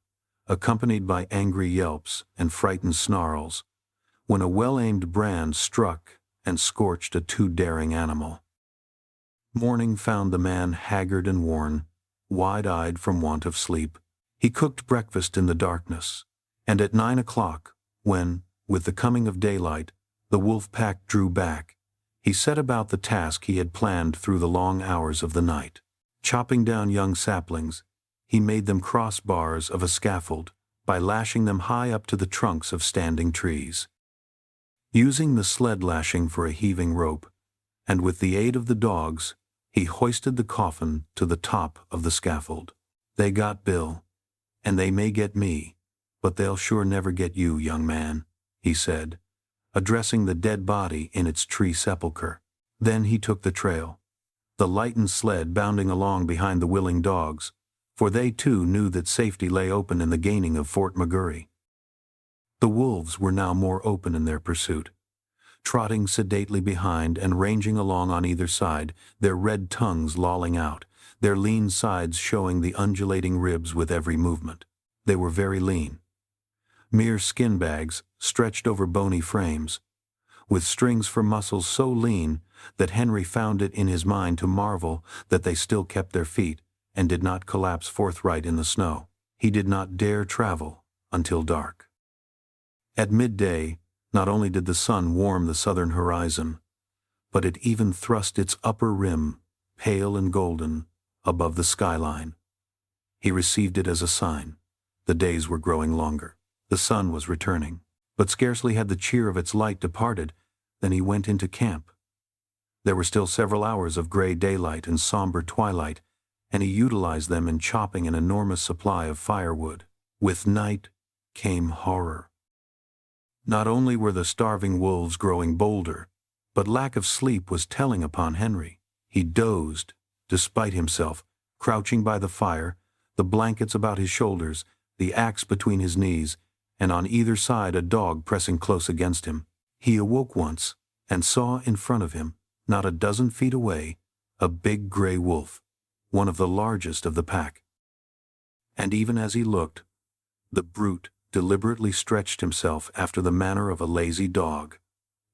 accompanied by angry yelps and frightened snarls, when a well-aimed brand struck and scorched a too daring animal. Morning found the man haggard and worn, wide-eyed from want of sleep. He cooked breakfast in the darkness, and at 9 o'clock, when, with the coming of daylight, the wolf pack drew back, he set about the task he had planned through the long hours of the night. Chopping down young saplings, he made them crossbars of a scaffold by lashing them high up to the trunks of standing trees. Using the sled lashing for a heaving rope, and with the aid of the dogs, he hoisted the coffin to the top of the scaffold. They got Bill, and they may get me, but they'll sure never get you, young man, he said, addressing the dead body in its tree sepulchre. Then he took the trail, the lightened sled bounding along behind the willing dogs, for they too knew that safety lay open in the gaining of Fort McGurry. The wolves were now more open in their pursuit, trotting sedately behind and ranging along on either side, their red tongues lolling out, their lean sides showing the undulating ribs with every movement. They were very lean, mere skin bags stretched over bony frames, with strings for muscles so lean that Henry found it in his mind to marvel that they still kept their feet and did not collapse forthright in the snow. He did not dare travel until dark. At midday, not only did the sun warm the southern horizon, but it even thrust its upper rim, pale and golden, above the skyline. He received it as a sign. The days were growing longer. The sun was returning, but scarcely had the cheer of its light departed than he went into camp. There were still several hours of gray daylight and somber twilight, and he utilized them in chopping an enormous supply of firewood. With night came horror. Not only were the starving wolves growing bolder, but lack of sleep was telling upon Henry. He dozed, despite himself, crouching by the fire, the blankets about his shoulders, the axe between his knees, and on either side a dog pressing close against him. He awoke once, and saw in front of him, not a dozen feet away, a big gray wolf, one of the largest of the pack. And even as he looked, the brute deliberately stretched himself after the manner of a lazy dog,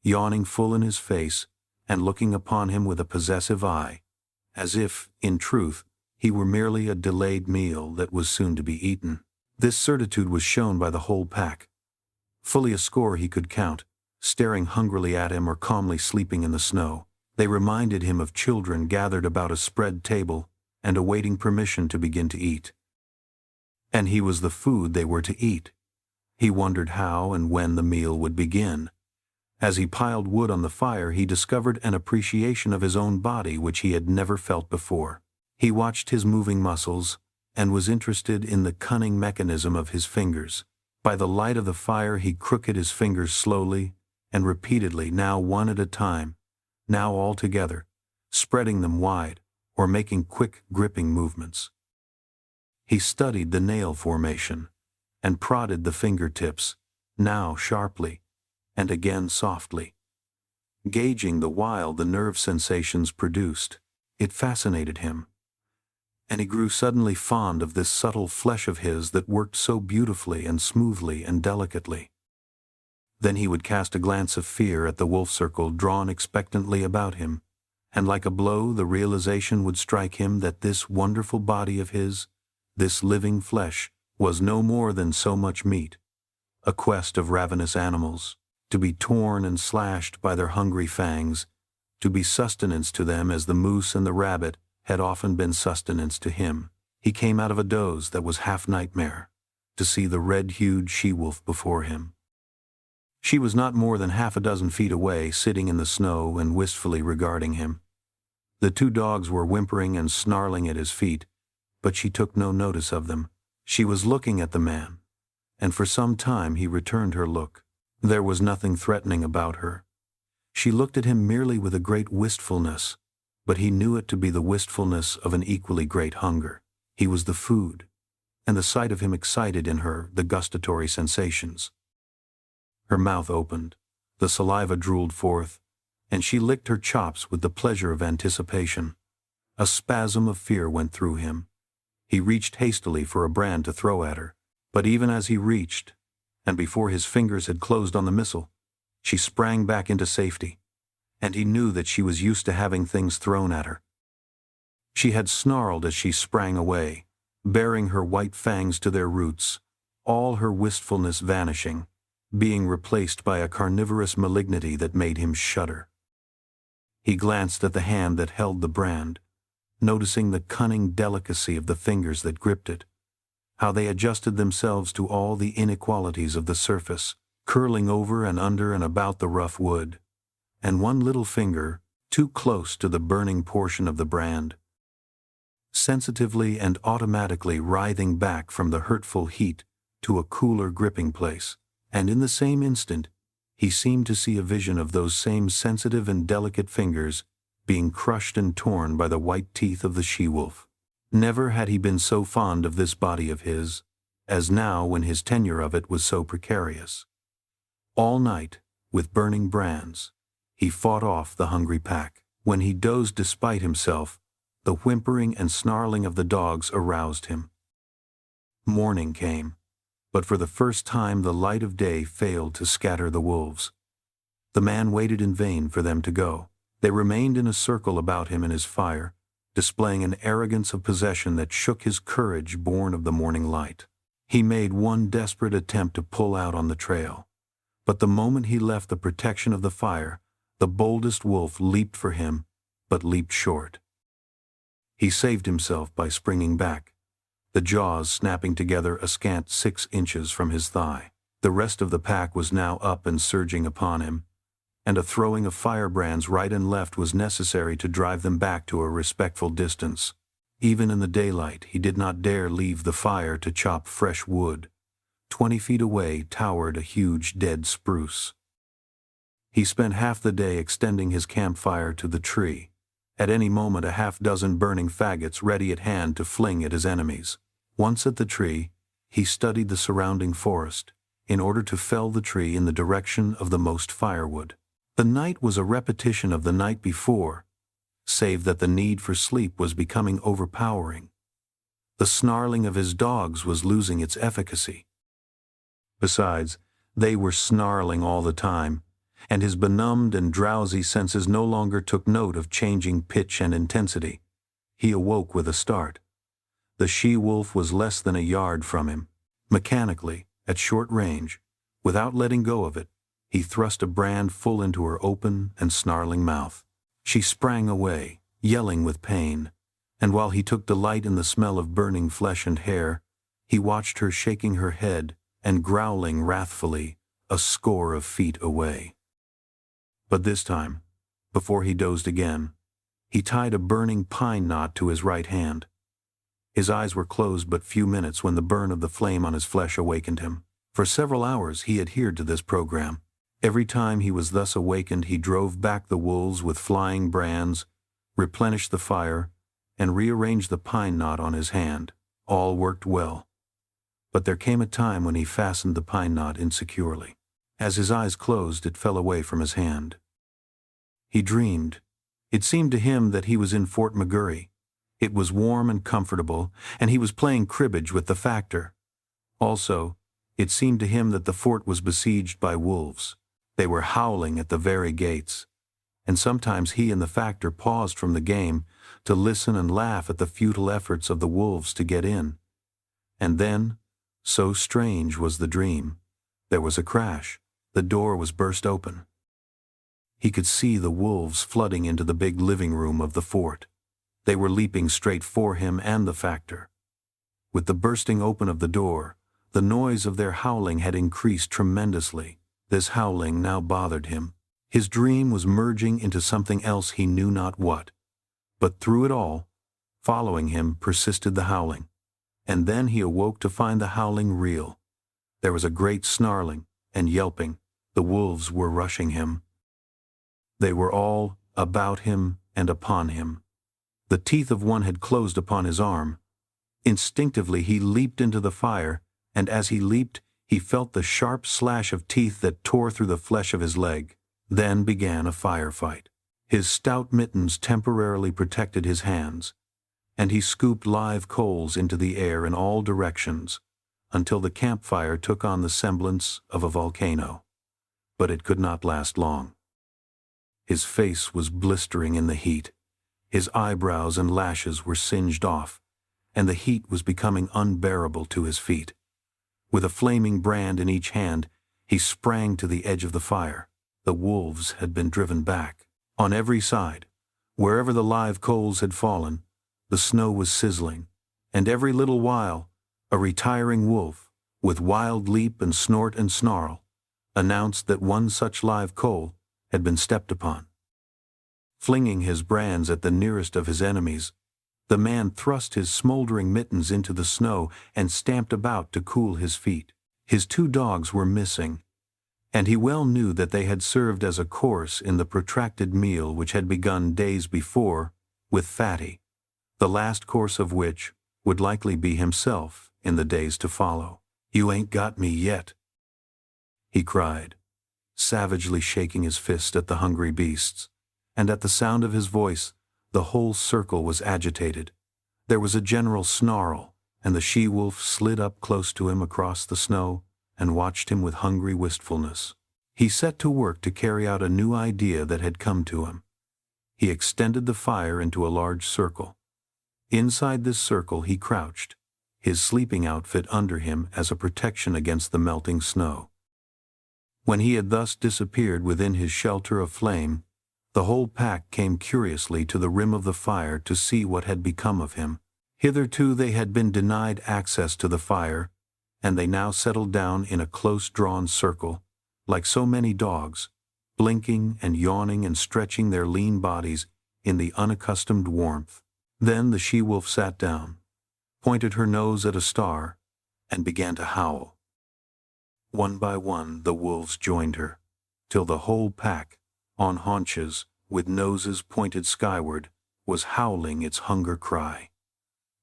yawning full in his face and looking upon him with a possessive eye, as if, in truth, he were merely a delayed meal that was soon to be eaten. This certitude was shown by the whole pack. Fully a score he could count, staring hungrily at him or calmly sleeping in the snow. They reminded him of children gathered about a spread table and awaiting permission to begin to eat. And he was the food they were to eat. He wondered how and when the meal would begin. As he piled wood on the fire, he discovered an appreciation of his own body which he had never felt before. He watched his moving muscles and was interested in the cunning mechanism of his fingers. By the light of the fire he crooked his fingers slowly and repeatedly, now one at a time, now all together, spreading them wide, or making quick, gripping movements. He studied the nail formation, and prodded the fingertips, now sharply, and again softly, gauging the while the nerve sensations produced. It fascinated him, and he grew suddenly fond of this subtle flesh of his that worked so beautifully and smoothly and delicately. Then he would cast a glance of fear at the wolf circle drawn expectantly about him, and like a blow the realization would strike him that this wonderful body of his, this living flesh, was no more than so much meat, a quest of ravenous animals, to be torn and slashed by their hungry fangs, to be sustenance to them as the moose and the rabbit had often been sustenance to him. He came out of a doze that was half nightmare, to see the red-hued she-wolf before him. She was not more than 6 feet away, sitting in the snow and wistfully regarding him. The 2 dogs were whimpering and snarling at his feet, but she took no notice of them. She was looking at the man, and for some time he returned her look. There was nothing threatening about her. She looked at him merely with a great wistfulness, but he knew it to be the wistfulness of an equally great hunger. He was the food, and the sight of him excited in her the gustatory sensations. Her mouth opened, the saliva drooled forth, and she licked her chops with the pleasure of anticipation. A spasm of fear went through him. He reached hastily for a brand to throw at her, but even as he reached, and before his fingers had closed on the missile, she sprang back into safety, and he knew that she was used to having things thrown at her. She had snarled as she sprang away, baring her white fangs to their roots, all her wistfulness vanishing, being replaced by a carnivorous malignity that made him shudder. He glanced at the hand that held the brand, noticing the cunning delicacy of the fingers that gripped it, how they adjusted themselves to all the inequalities of the surface, curling over and under and about the rough wood, and one little finger, too close to the burning portion of the brand, sensitively and automatically writhing back from the hurtful heat to a cooler gripping place, and in the same instant he seemed to see a vision of those same sensitive and delicate fingers being crushed and torn by the white teeth of the she-wolf. Never had he been so fond of this body of his, as now when his tenure of it was so precarious. All night, with burning brands, he fought off the hungry pack. When he dozed despite himself, the whimpering and snarling of the dogs aroused him. Morning came, but for the first time the light of day failed to scatter the wolves. The man waited in vain for them to go. They remained in a circle about him and his fire, displaying an arrogance of possession that shook his courage born of the morning light. He made one desperate attempt to pull out on the trail, but the moment he left the protection of the fire, the boldest wolf leaped for him, but leaped short. He saved himself by springing back, the jaws snapping together a scant 6 inches from his thigh. The rest of the pack was now up and surging upon him, and a throwing of firebrands right and left was necessary to drive them back to a respectful distance. Even in the daylight he did not dare leave the fire to chop fresh wood. 20 feet away towered a huge dead spruce. He spent half the day extending his campfire to the tree, at any moment a half-dozen burning faggots ready at hand to fling at his enemies. Once at the tree, he studied the surrounding forest, in order to fell the tree in the direction of the most firewood. The night was a repetition of the night before, save that the need for sleep was becoming overpowering. The snarling of his dogs was losing its efficacy. Besides, they were snarling all the time, and his benumbed and drowsy senses no longer took note of changing pitch and intensity. He awoke with a start. The she-wolf was less than a yard from him. Mechanically, at short range, without letting go of it, he thrust a brand full into her open and snarling mouth. She sprang away, yelling with pain, and while he took delight in the smell of burning flesh and hair, he watched her shaking her head and growling wrathfully a score of feet away. But this time, before he dozed again, he tied a burning pine knot to his right hand. His eyes were closed but few minutes when the burn of the flame on his flesh awakened him. For several hours he adhered to this program. Every time he was thus awakened, he drove back the wolves with flying brands, replenished the fire, and rearranged the pine knot on his hand. All worked well. But there came a time when he fastened the pine knot insecurely. As his eyes closed, it fell away from his hand. He dreamed. It seemed to him that he was in Fort McGurry. It was warm and comfortable, and he was playing cribbage with the factor. Also, it seemed to him that the fort was besieged by wolves. They were howling at the very gates, and sometimes he and the factor paused from the game to listen and laugh at the futile efforts of the wolves to get in. And then, so strange was the dream, there was a crash. The door was burst open. He could see the wolves flooding into the big living room of the fort. They were leaping straight for him and the factor. With the bursting open of the door, the noise of their howling had increased tremendously. This howling now bothered him. His dream was merging into something else, he knew not what. But through it all, following him, persisted the howling. And then he awoke to find the howling real. There was a great snarling and yelping. The wolves were rushing him. They were all about him and upon him. The teeth of one had closed upon his arm. Instinctively he leaped into the fire, and as he leaped, he felt the sharp slash of teeth that tore through the flesh of his leg. Then began a firefight. His stout mittens temporarily protected his hands, and he scooped live coals into the air in all directions, until the campfire took on the semblance of a volcano. But it could not last long. His face was blistering in the heat. His eyebrows and lashes were singed off, and the heat was becoming unbearable to his feet. With a flaming brand in each hand, he sprang to the edge of the fire. The wolves had been driven back. On every side, wherever the live coals had fallen, the snow was sizzling, and every little while, a retiring wolf, with wild leap and snort and snarl, announced that one such live coal had been stepped upon. Flinging his brands at the nearest of his enemies, the man thrust his smoldering mittens into the snow and stamped about to cool his feet. His 2 dogs were missing, and he well knew that they had served as a course in the protracted meal which had begun days before with Fatty, the last course of which would likely be himself in the days to follow. "You ain't got me yet," he cried, savagely shaking his fist at the hungry beasts, and at the sound of his voice, the whole circle was agitated. There was a general snarl, and the she-wolf slid up close to him across the snow and watched him with hungry wistfulness. He set to work to carry out a new idea that had come to him. He extended the fire into a large circle. Inside this circle he crouched, his sleeping outfit under him as a protection against the melting snow. When he had thus disappeared within his shelter of flame, the whole pack came curiously to the rim of the fire to see what had become of him. Hitherto they had been denied access to the fire, and they now settled down in a close-drawn circle, like so many dogs, blinking and yawning and stretching their lean bodies in the unaccustomed warmth. Then the she-wolf sat down, pointed her nose at a star, and began to howl. One by one the wolves joined her, till the whole pack, on haunches, with noses pointed skyward, was howling its hunger cry.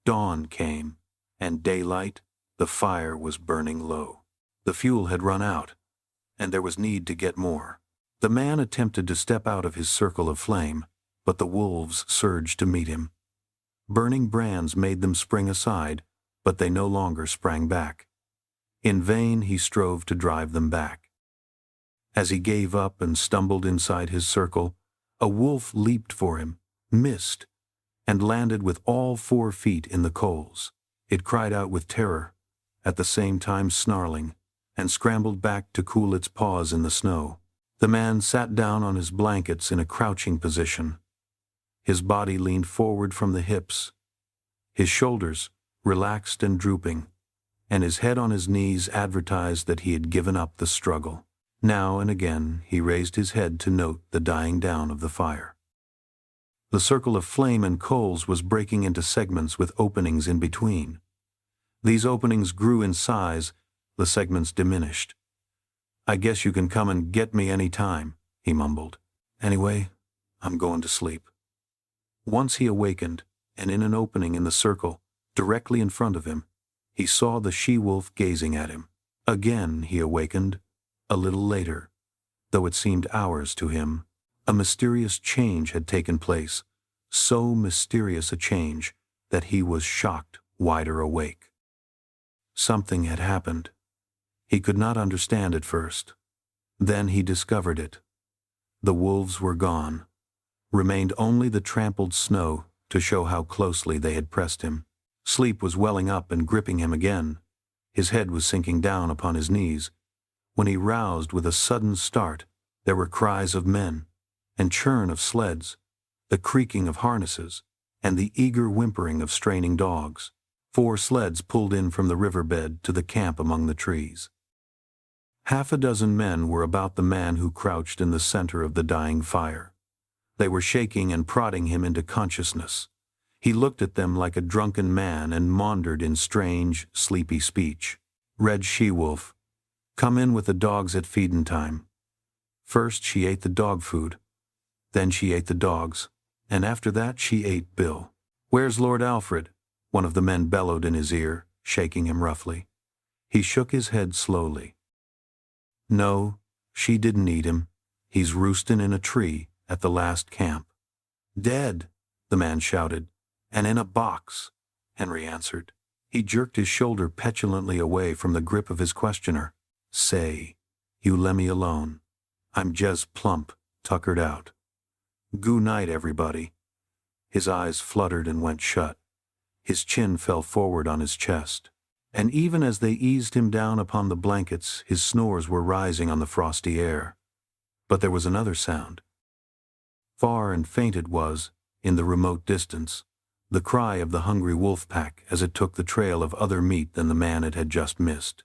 Dawn came, and daylight, the fire was burning low. The fuel had run out, and there was need to get more. The man attempted to step out of his circle of flame, but the wolves surged to meet him. Burning brands made them spring aside, but they no longer sprang back. In vain he strove to drive them back. As he gave up and stumbled inside his circle, a wolf leaped for him, missed, and landed with all 4 feet in the coals. It cried out with terror, at the same time snarling, and scrambled back to cool its paws in the snow. The man sat down on his blankets in a crouching position. His body leaned forward from the hips, his shoulders relaxed and drooping, and his head on his knees advertised that he had given up the struggle. Now and again he raised his head to note the dying down of the fire. The circle of flame and coals was breaking into segments with openings in between. These openings grew in size, the segments diminished. "I guess you can come and get me any time," he mumbled. "Anyway, I'm going to sleep." Once he awakened, and in an opening in the circle, directly in front of him, he saw the she-wolf gazing at him. Again he awakened, a little later. Though it seemed hours to him, a mysterious change had taken place, so mysterious a change that he was shocked, wider awake. Something had happened. He could not understand at first. Then he discovered it. The wolves were gone. Remained only the trampled snow to show how closely they had pressed him. Sleep was welling up and gripping him again. His head was sinking down upon his knees. When he roused with a sudden start, there were cries of men, and churn of sleds, the creaking of harnesses, and the eager whimpering of straining dogs. 4 sleds pulled in from the riverbed to the camp among the trees. Half a dozen men were about the man who crouched in the center of the dying fire. They were shaking and prodding him into consciousness. He looked at them like a drunken man and maundered in strange, sleepy speech. "Red she-wolf, come in with the dogs at feedin' time." First she ate the dog food, then she ate the dogs, and after that she ate Bill. "Where's Lord Alfred?" one of the men bellowed in his ear, shaking him roughly. He shook his head slowly. "No, she didn't eat him. He's roostin' in a tree at the last camp." "Dead," the man shouted. "And in a box," Henry answered. He jerked his shoulder petulantly away from the grip of his questioner. "Say, you lemme alone. I'm jes' plump, tuckered out. Goo night, everybody." His eyes fluttered and went shut. His chin fell forward on his chest. And even as they eased him down upon the blankets, his snores were rising on the frosty air. But there was another sound. Far and faint it was, in the remote distance, the cry of the hungry wolf pack as it took the trail of other meat than the man it had just missed.